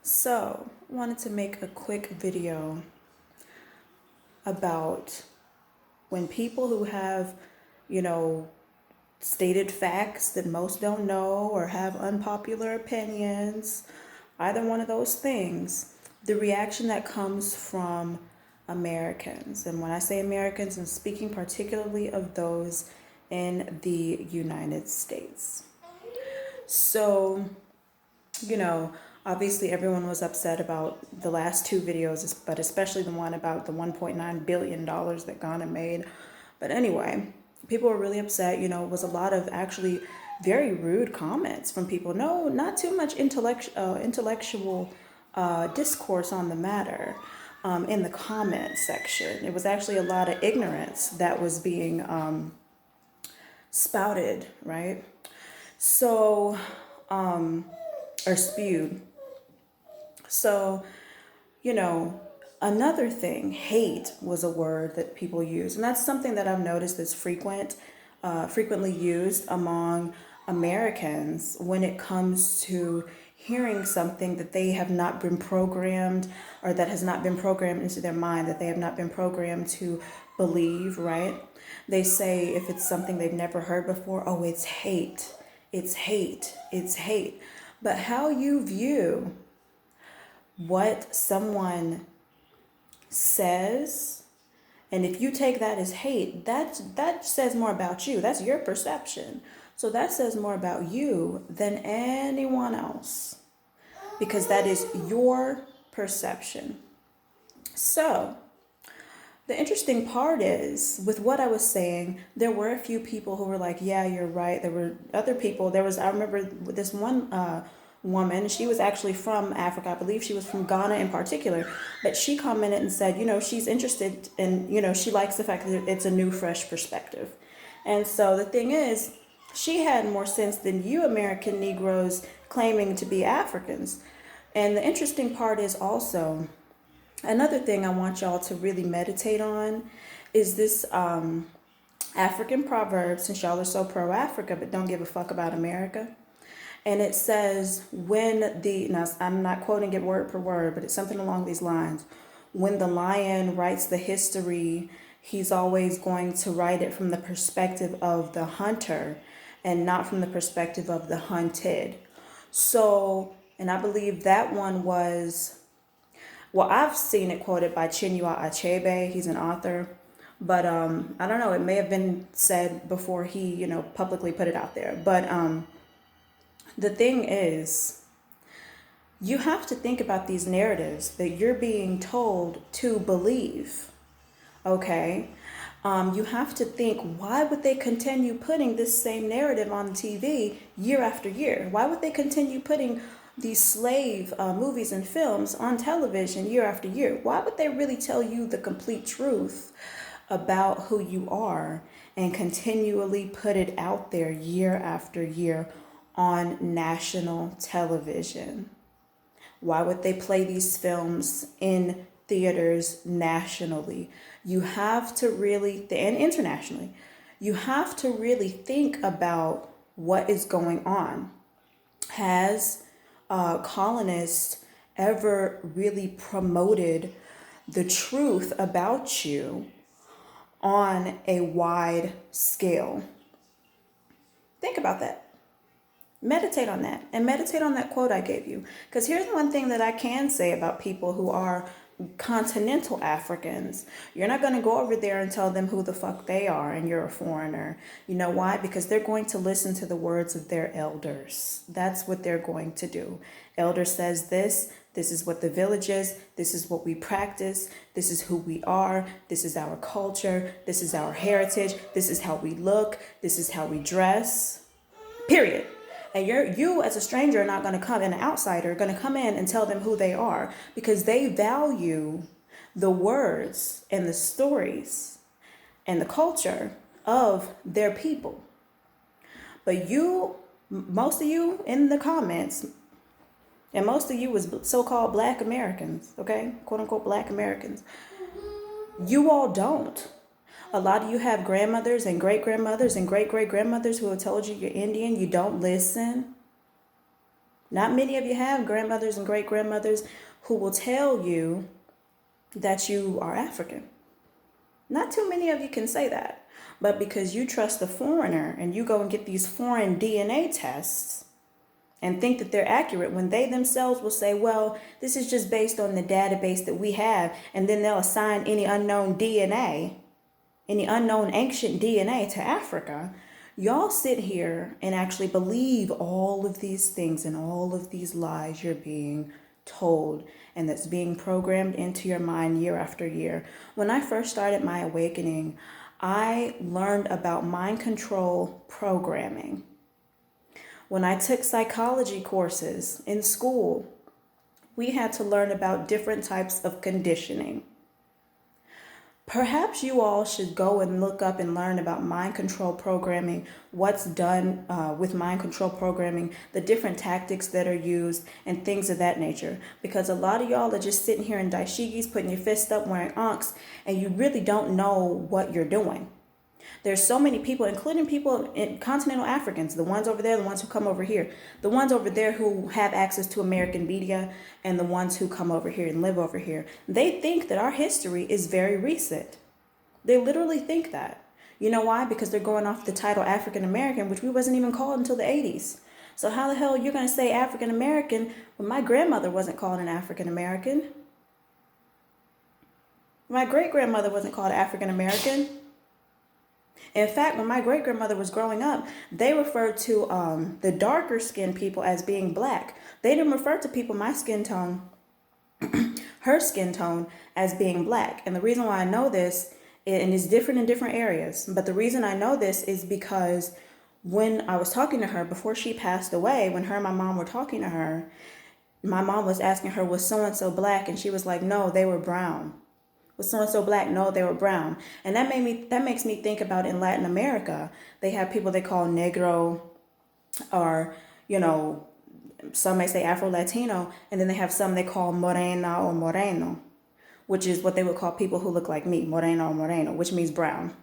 So, I wanted to make a quick video about when people who have, you know, stated facts that most don't know or have unpopular opinions, either one of those things, the reaction that comes from Americans. And when I say Americans, I'm speaking particularly of those in the United States. So, you know, obviously everyone was upset about the last two videos, but especially the one about the $1.9 billion that Ghana made. But anyway, people were really upset. You know, it was a lot of actually very rude comments from people. No, not too much intellectual discourse on the matter in the comment section. It was actually a lot of ignorance that was being spouted, right? So, or spewed. So, you know, another thing, hate was a word that people use, and that's something that I've noticed is frequently used among Americans when it comes to hearing something that they have not been programmed, or that has not been programmed into their mind, that they have not been programmed to believe, right? They say if it's something they've never heard before, oh, it's hate, it's hate, it's hate. But how you view what someone says, and if you take that as hate, that says more about you. That's your perception. So that says more about you than anyone else, because that is your perception. So the interesting part is, with what I was saying, there were a few people who were like, yeah, you're right. There were other people. I remember this one woman, she was actually from Africa. I believe she was from Ghana in particular. But she commented and said, you know, she's interested in, you know, she likes the fact that it's a new, fresh perspective. And so the thing is, she had more sense than you American Negroes claiming to be Africans. And the interesting part is also, another thing I want y'all to really meditate on is this African proverb, since y'all are so pro-Africa but don't give a fuck about America. And it says, now I'm not quoting it word per word, but it's something along these lines. When the lion writes the history, he's always going to write it from the perspective of the hunter and not from the perspective of the hunted. So, and I believe that one was, well, I've seen it quoted by Chinua Achebe. He's an author. But I don't know, it may have been said before he, you know, publicly put it out there. But the thing is, you have to think about these narratives that you're being told to believe, okay? You have to think, why would they continue putting this same narrative on TV year after year? Why would they continue putting these slave movies and films on television year after year? Why would they really tell you the complete truth about who you are and continually put it out there year after year on national television? Why would they play these films in theaters nationally? You have to really, and internationally, you have to really think about what is going on. Has colonists ever really promoted the truth about you on a wide scale? Think about that. Meditate on that, and meditate on that quote I gave you. Because here's one thing that I can say about people who are continental Africans. You're not going to go over there and tell them who the fuck they are and you're a foreigner. You know why? Because they're going to listen to the words of their elders. That's what they're going to do. Elder says this is what the village is, this is what we practice, this is who we are, this is our culture, this is our heritage, this is how we look, this is how we dress, period. And you as a stranger are not going to come, an outsider, going to come in and tell them who they are, because they value the words and the stories and the culture of their people. But you, most of you in the comments, and most of you was so-called Black Americans, okay? Quote unquote Black Americans. You all don't. A lot of you have grandmothers and great-grandmothers and great-great-grandmothers who have told you you're Indian. You don't listen. Not many of you have grandmothers and great grandmothers who will tell you that you are African. Not too many of you can say that. But because you trust the foreigner and you go and get these foreign DNA tests and think that they're accurate when they themselves will say, well, this is just based on the database that we have. And then they'll assign any unknown DNA, any unknown ancient DNA to Africa. Y'all sit here and actually believe all of these things and all of these lies you're being told, and that's being programmed into your mind year after year. When I first started my awakening, I learned about mind control programming. When I took psychology courses in school, we had to learn about different types of conditioning. Perhaps you all should go and look up and learn about mind control programming, what's done with mind control programming, the different tactics that are used, and things of that nature. Because a lot of y'all are just sitting here in dashikis, putting your fist up, wearing ankhs, and you really don't know what you're doing. There's so many people, including people in continental Africans, the ones over there, the ones who come over here, the ones over there who have access to American media, and the ones who come over here and live over here. They think that our history is very recent. They literally think that. You know why? Because they're going off the title African American, which we wasn't even called until the 80s. So how the hell you're going to say African American when my grandmother wasn't called an African American? My great grandmother wasn't called African American. In fact, when my great-grandmother was growing up, they referred to the darker skinned people as being black. They didn't refer to people my skin tone, her skin tone, as being black. And the reason why I know this, and it's different in different areas, but the reason I know this is because when I was talking to her before she passed away, when her and my mom were talking to her, my mom was asking her, was so-and-so black? And she was like, no, they were brown. Was so-and-so black? No, they were brown. And that makes me think about in Latin America, they have people they call negro, or, you know, some may say Afro-Latino, and then they have some they call morena or moreno, which is what they would call people who look like me, morena or moreno, which means brown.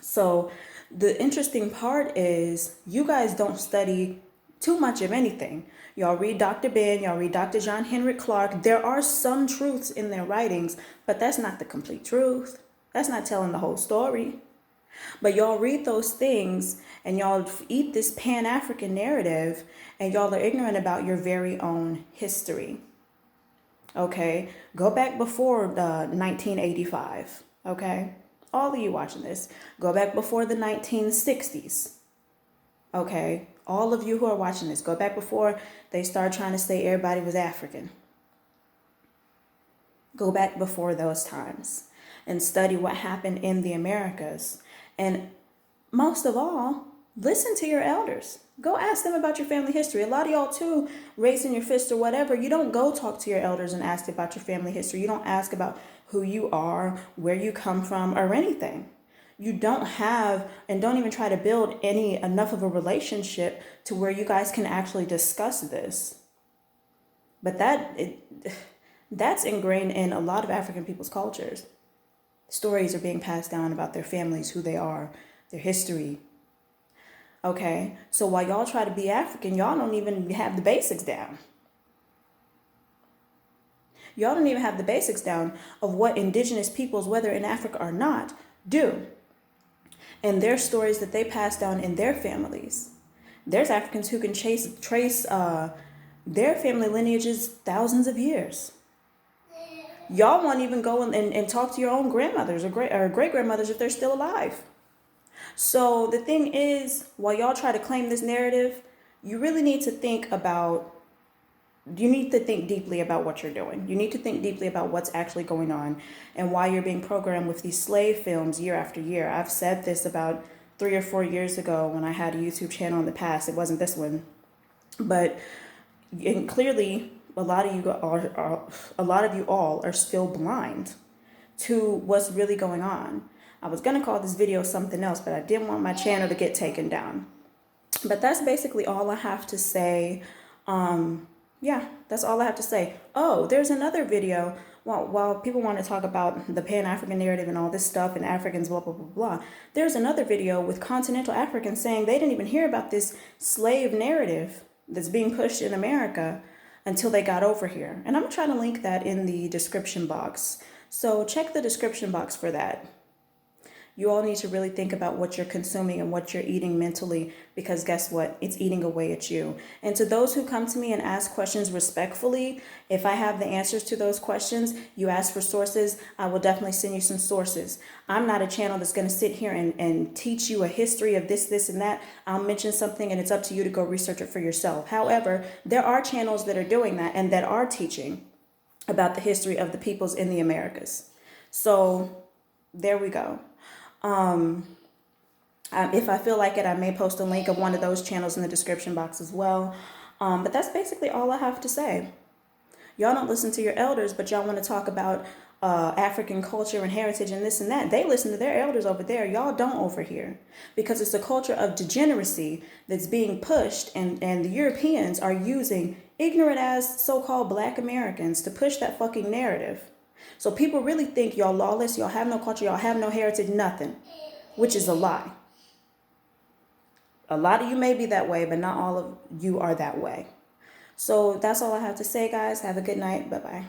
So the interesting part is you guys don't study too much of anything. Y'all read Dr. Ben, y'all read Dr. John Henrik Clarke. There are some truths in their writings, but that's not the complete truth. That's not telling the whole story. But y'all read those things and y'all eat this Pan-African narrative and y'all are ignorant about your very own history. Okay? Go back before 1985. Okay? All of you watching this, go back before the 1960s. Okay? All of you who are watching this, go back before they start trying to say everybody was African. Go back before those times and study what happened in the Americas. And most of all, listen to your elders. Go ask them about your family history. A lot of y'all too, raising your fist or whatever, you don't go talk to your elders and ask about your family history. You don't ask about who you are, where you come from, or anything. You don't have, and don't even try to build enough of a relationship to where you guys can actually discuss this. But that's ingrained in a lot of African people's cultures. Stories are being passed down about their families, who they are, their history. Okay, so while y'all try to be African, y'all don't even have the basics down. Y'all don't even have the basics down of what indigenous peoples, whether in Africa or not, do. And their stories that they pass down in their families. There's Africans who can trace their family lineages thousands of years. Y'all won't even go and talk to your own grandmothers or great-grandmothers if they're still alive. So the thing is, while y'all try to claim this narrative, you really need to think deeply about what you're doing. You need to think deeply about what's actually going on and why you're being programmed with these slave films year after year. I've said this about 3 or 4 years ago when I had a YouTube channel in the past. It wasn't this one. But and clearly, a lot of you all are still blind to what's really going on. I was going to call this video something else, but I didn't want my channel to get taken down. But that's basically all I have to say. Yeah, that's all I have to say. Oh, there's another video. While people want to talk about the Pan-African narrative and all this stuff and Africans, blah, blah, blah, blah, there's another video with continental Africans saying they didn't even hear about this slave narrative that's being pushed in America until they got over here. And I'm going to try to link that in the description box. So check the description box for that. You all need to really think about what you're consuming and what you're eating mentally, because guess what? It's eating away at you. And to those who come to me and ask questions respectfully, if I have the answers to those questions, you ask for sources, I will definitely send you some sources. I'm not a channel that's going to sit here and teach you a history of this, and that. I'll mention something and it's up to you to go research it for yourself. However, there are channels that are doing that and that are teaching about the history of the peoples in the Americas. So there we go. If I feel like it, I may post a link of one of those channels in the description box as well. But that's basically all I have to say. Y'all don't listen to your elders, but y'all want to talk about African culture and heritage and this and that. They listen to their elders over there. Y'all don't over here. Because it's a culture of degeneracy that's being pushed, and the Europeans are using ignorant as so-called Black Americans to push that fucking narrative. So people really think y'all lawless, y'all have no culture, y'all have no heritage, nothing, which is a lie. A lot of you may be that way, but not all of you are that way. So that's all I have to say, guys. Have a good night. Bye-bye.